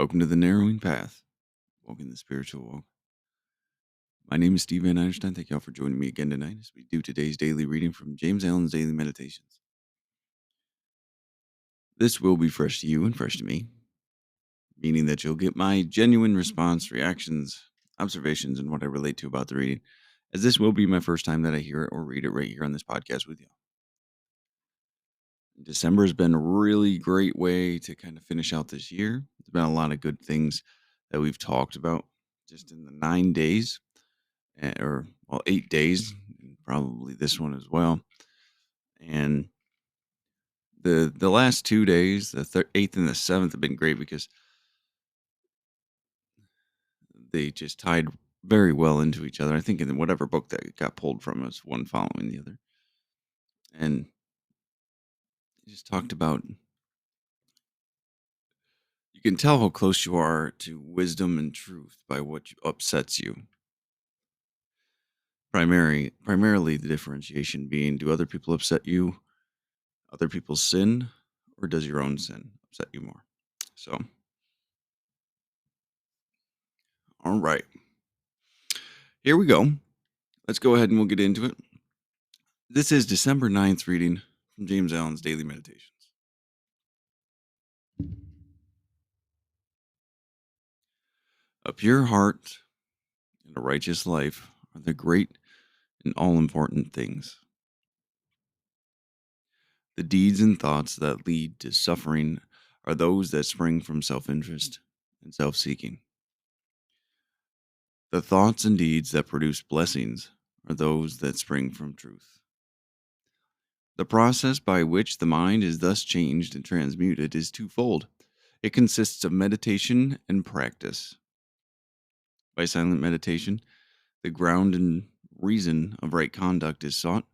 Welcome to the Narrowing Path, walking the spiritual walk. My name is Steve Van Einstein. Thank you all for joining me again tonight as we do today's daily reading from James Allen's Daily Meditations. This will be fresh to you and fresh to me, meaning that you'll get my genuine response, reactions, observations, and what I relate to about the reading, as this will be my first time that I hear it or read it right here on this podcast with you. December has been a really great way to kind of finish out this year. There's been a lot of good things that we've talked about just in the 9 days. Or well, 8 days, and probably this one as well. And the last 2 days, the eighth and the seventh, have been great because they just tied very well into each other. I think in whatever book that got pulled from was one following the other, and he just talked about you can tell how close you are to wisdom and truth by what upsets you. Primarily, the differentiation being: do other people upset you, other people's sin, or does your own sin upset you more? So, all right. Here we go. Let's go ahead and we'll get into it. This is December 9th reading from James Allen's Daily Meditations. A pure heart and a righteous life are the great and all important things. The deeds and thoughts that lead to suffering are those that spring from self interest and self seeking. The thoughts and deeds that produce blessings are those that spring from truth. The process by which the mind is thus changed and transmuted is twofold. It consists of meditation and practice. By silent meditation, the ground and reason of right conduct is sought,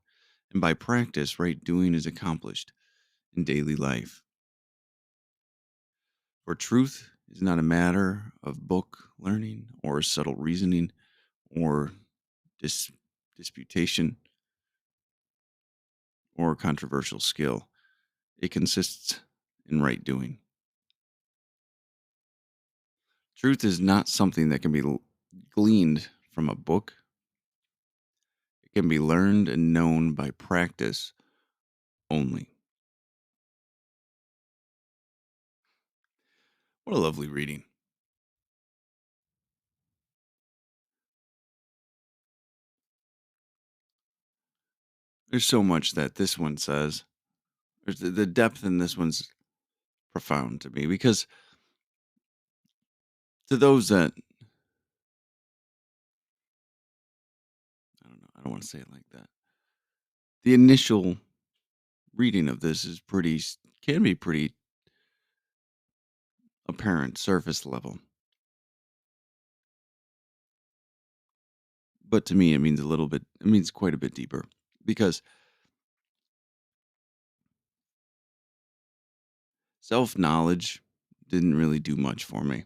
and by practice, right doing is accomplished in daily life. For truth is not a matter of book learning or subtle reasoning or disputation or controversial skill. It consists in right doing. Truth is not something that can be gleaned from a book. It can be learned and known by practice only. What a lovely reading. There's so much that this one says. There's the depth in this one's profound to me because to those that I don't want to say it like that. The initial reading of this is can be pretty apparent, surface level. But to me, it means quite a bit deeper because self knowledge didn't really do much for me.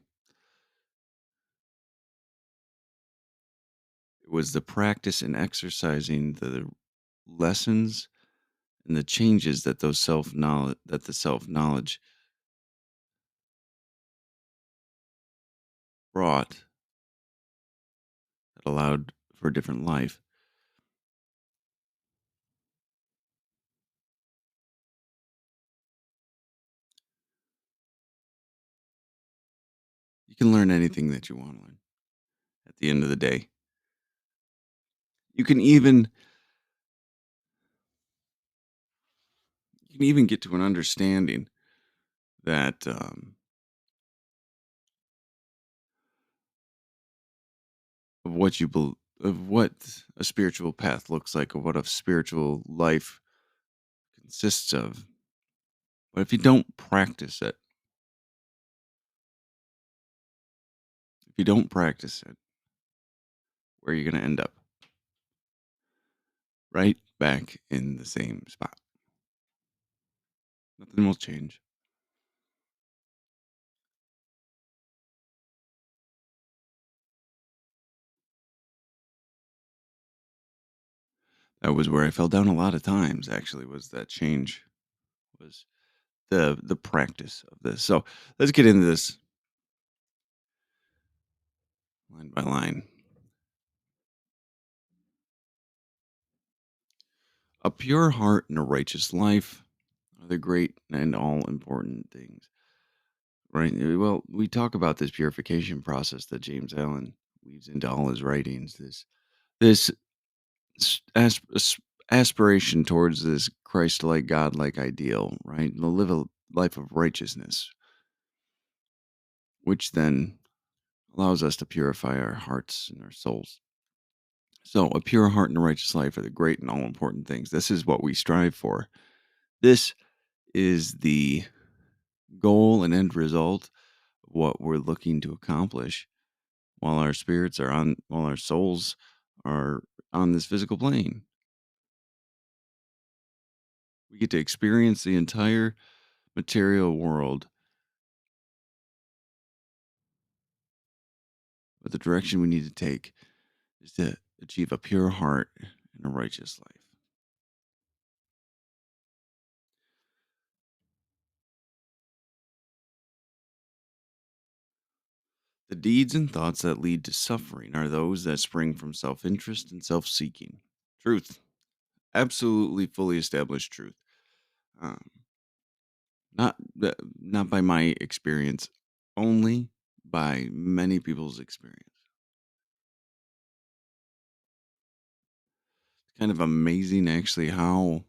It was the practice and exercising the lessons and the changes that the self knowledge brought that allowed for a different life. You can learn anything that you want to learn at the end of the day. You can even get to an understanding that of of what a spiritual path looks like, of what a spiritual life consists of. But if you don't practice it, where are you going to end up? Right back in the same spot. Nothing will change. That was where I fell down a lot of times, actually, was that change, was the practice of this. So let's get into this. line by line. A pure heart and a righteous life are the great and all important things, right? Well, we talk about this purification process that James Allen weaves into all his writings. This aspiration towards this Christ-like, God-like ideal, right? To live a life of righteousness, which then allows us to purify our hearts and our souls. So, a pure heart and a righteous life are the great and all important things. This is what we strive for. This is the goal and end result of what we're looking to accomplish while our souls are on this physical plane. We get to experience the entire material world, but the direction we need to take is to achieve a pure heart and a righteous life. The deeds and thoughts that lead to suffering are those that spring from self interest and self seeking. Truth. Absolutely fully established truth. Um, not by my experience, only by many people's experience. It's kind of amazing, actually, how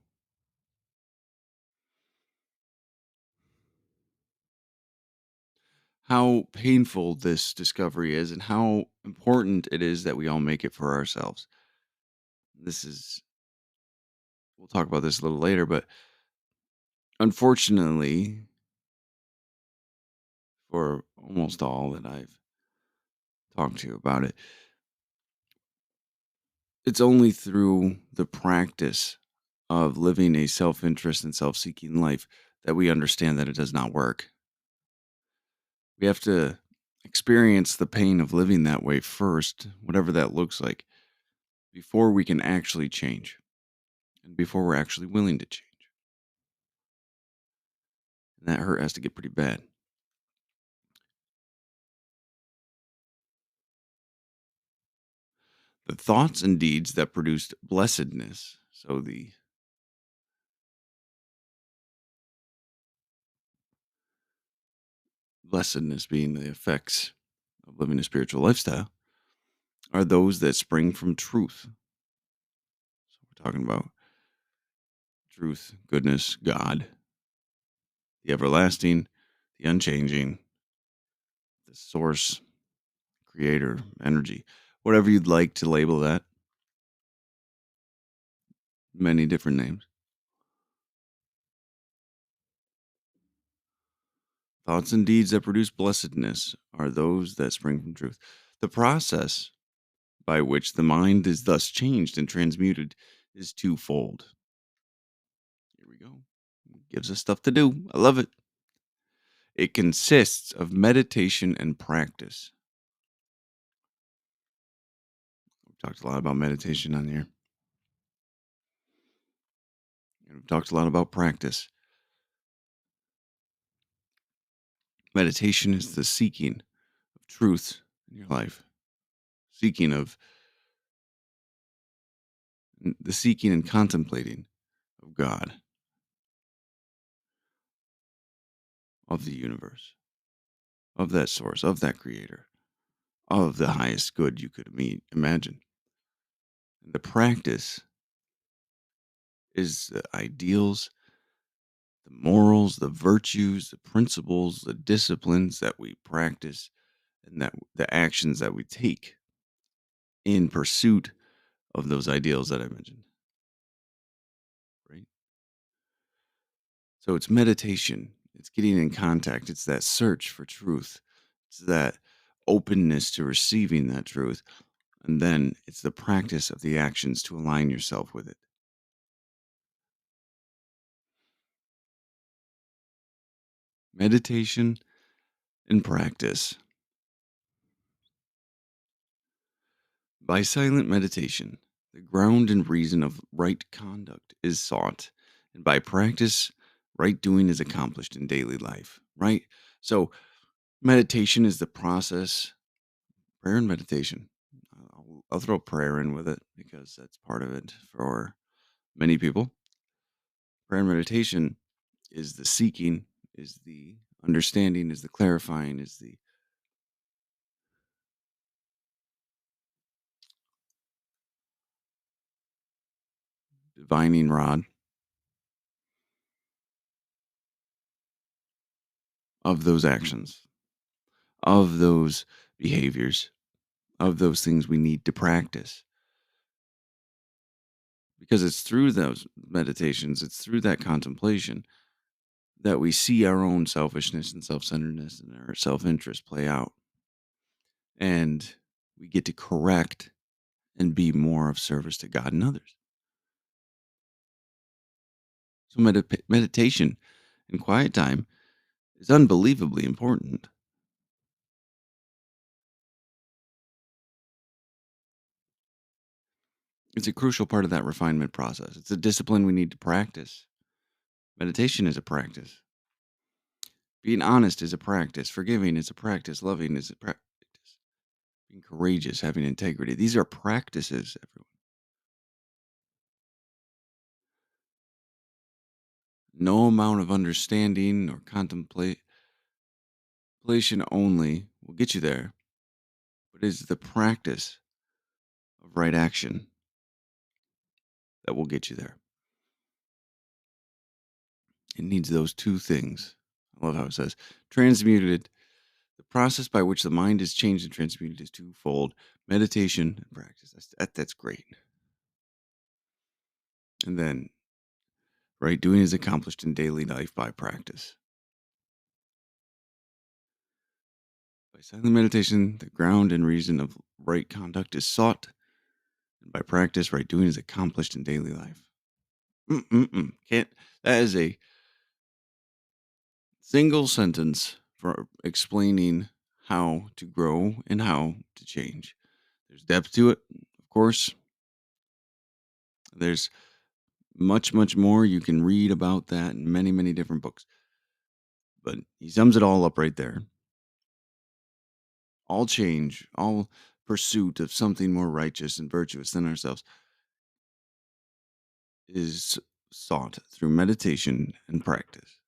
painful this discovery is, and how important it is that we all make it for ourselves. This is We'll talk about this a little later, but unfortunately, for almost all that I've talked to about it, it's only through the practice of living a self-interest and self-seeking life that we understand that it does not work. We have to experience the pain of living that way first, whatever that looks like, before we can actually change and before we're actually willing to change. And that hurt has to get pretty bad. The thoughts and deeds that produced blessedness, so the blessedness being the effects of living a spiritual lifestyle, are those that spring from truth. So we're talking about truth, goodness, God, the everlasting, the unchanging, the source, creator, energy, whatever you'd like to label that. Many different names. Thoughts and deeds that produce blessedness are those that spring from truth. The process by which the mind is thus changed and transmuted is twofold. Here we go. Gives us stuff to do. I love it. It consists of meditation and practice. We've talked a lot about meditation on here. And we've talked a lot about practice. Meditation is the seeking of truth in your life. Seeking of the seeking and contemplating of God, of the universe, of that source, of that creator, of the highest good you could imagine. And the practice is the ideals, the morals, the virtues, the principles, the disciplines that we practice, and that the actions that we take in pursuit of those ideals that I mentioned. Right? So it's meditation, it's getting in contact, it's that search for truth, it's that openness to receiving that truth. And then it's the practice of the actions to align yourself with it. Meditation and practice. By silent meditation, the ground and reason of right conduct is sought, and by practice, right doing is accomplished in daily life, right? So, meditation is the process Prayer and meditation. I'll throw prayer in with it because that's part of it for many people. Prayer and meditation is the seeking, is the understanding, is the clarifying, is the divining rod of those actions, of those behaviors, of those things we need to practice. Because it's through those meditations, it's through that contemplation that we see our own selfishness and self centeredness and our self interest play out. And we get to correct and be more of service to God and others. So, meditation and quiet time is unbelievably important. It's a crucial part of that refinement process. It's a discipline we need to practice. Meditation is a practice. Being honest is a practice. Forgiving is a practice. Loving is a practice. Being courageous, having integrity. These are practices, everyone. No amount of understanding or contemplation only will get you there, but it's the practice of right action that will get you there. It needs those two things. I love how it says transmuted. The process by which the mind is changed and transmuted is twofold: meditation and practice. That's great. And then, right, doing is accomplished in daily life by practice. By silent meditation, the ground and reason of right conduct is sought. And by practice, right doing is accomplished in daily life. Can't. That is a single sentence for explaining how to grow and how to change. There's depth to it, of course. There's much, much more. You can read about that in many, many different books. But he sums it all up right there. All change, all pursuit of something more righteous and virtuous than ourselves is sought through meditation and practice.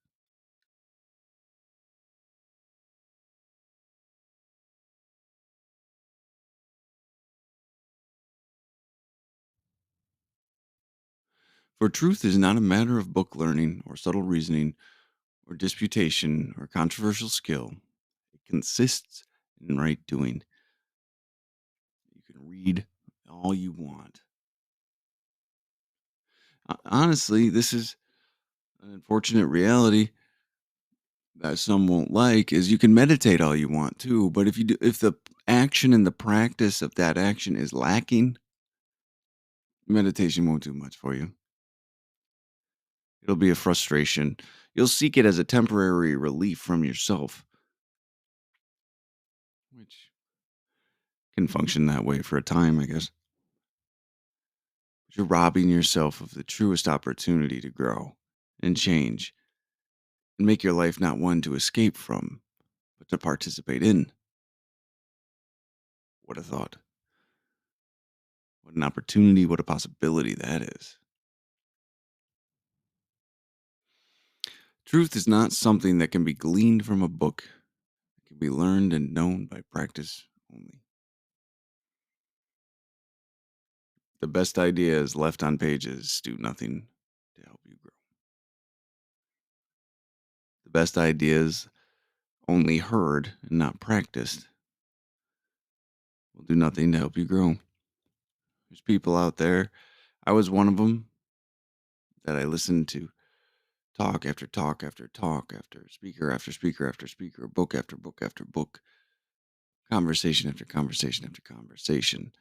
For truth is not a matter of book learning or subtle reasoning or disputation or controversial skill. It consists in right doing. You can read all you want. Honestly, this is an unfortunate reality that some won't like is you can meditate all you want too, but if the action and the practice of that action is lacking, meditation won't do much for you. It'll be a frustration. You'll seek it as a temporary relief from yourself, which can function that way for a time, I guess. But you're robbing yourself of the truest opportunity to grow and change and make your life not one to escape from, but to participate in. What a thought. What an opportunity. What a possibility that is. Truth is not something that can be gleaned from a book. It can be learned and known by practice only. The best ideas left on pages do nothing to help you grow. The best ideas only heard and not practiced will do nothing to help you grow. There's people out there, I was one of them, that I listened to talk after talk after talk after speaker after speaker after speaker, book after book after book, conversation after conversation after conversation,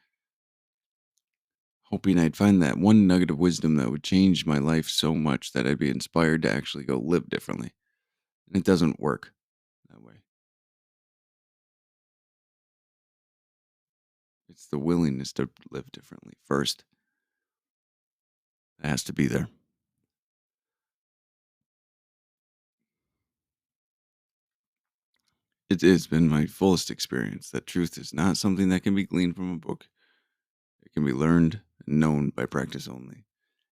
hoping I'd find that one nugget of wisdom that would change my life so much that I'd be inspired to actually go live differently. And it doesn't work that way. It's the willingness to live differently first. It has to be there. It's been my fullest experience that truth is not something that can be gleaned from a book. It can be learned and known by practice only.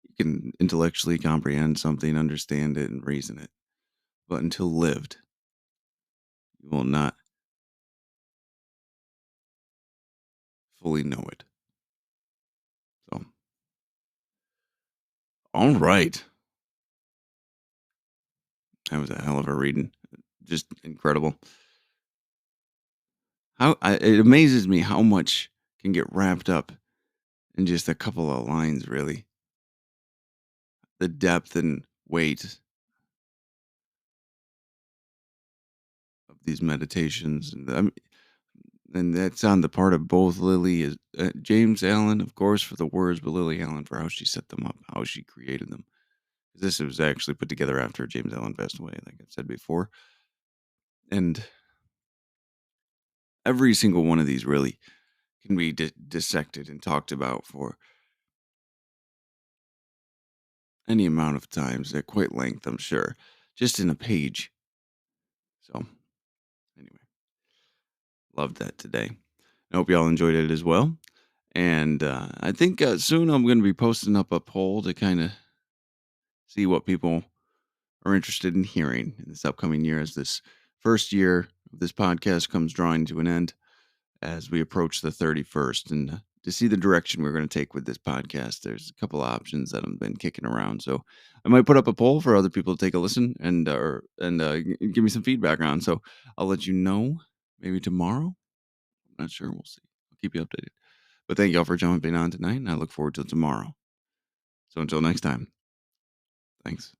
You can intellectually comprehend something, understand it, and reason it, but until lived, you will not fully know it. So, all right. That was a hell of a reading. Just incredible. It amazes me how much can get wrapped up in just a couple of lines, really. The depth and weight of these meditations. And that's on the part of both Lily, James Allen, of course, for the words, but Lily Allen for how she set them up, how she created them. This was actually put together after James Allen passed away, like I've said before. And every single one of these really can be dissected and talked about for any amount of times at quite length, I'm sure, just in a page. So, anyway, loved that today. I hope y'all enjoyed it as well. And I think soon I'm going to be posting up a poll to kind of see what people are interested in hearing in this upcoming year as this first year of this podcast comes drawing to an end as we approach the 31st. And to see the direction we're going to take with this podcast, there's a couple of options that I've been kicking around. So I might put up a poll for other people to take a listen and give me some feedback on. So I'll let you know maybe tomorrow. I'm not sure. We'll see. I'll keep you updated. But thank y'all for jumping on tonight, and I look forward to tomorrow. So until next time, thanks.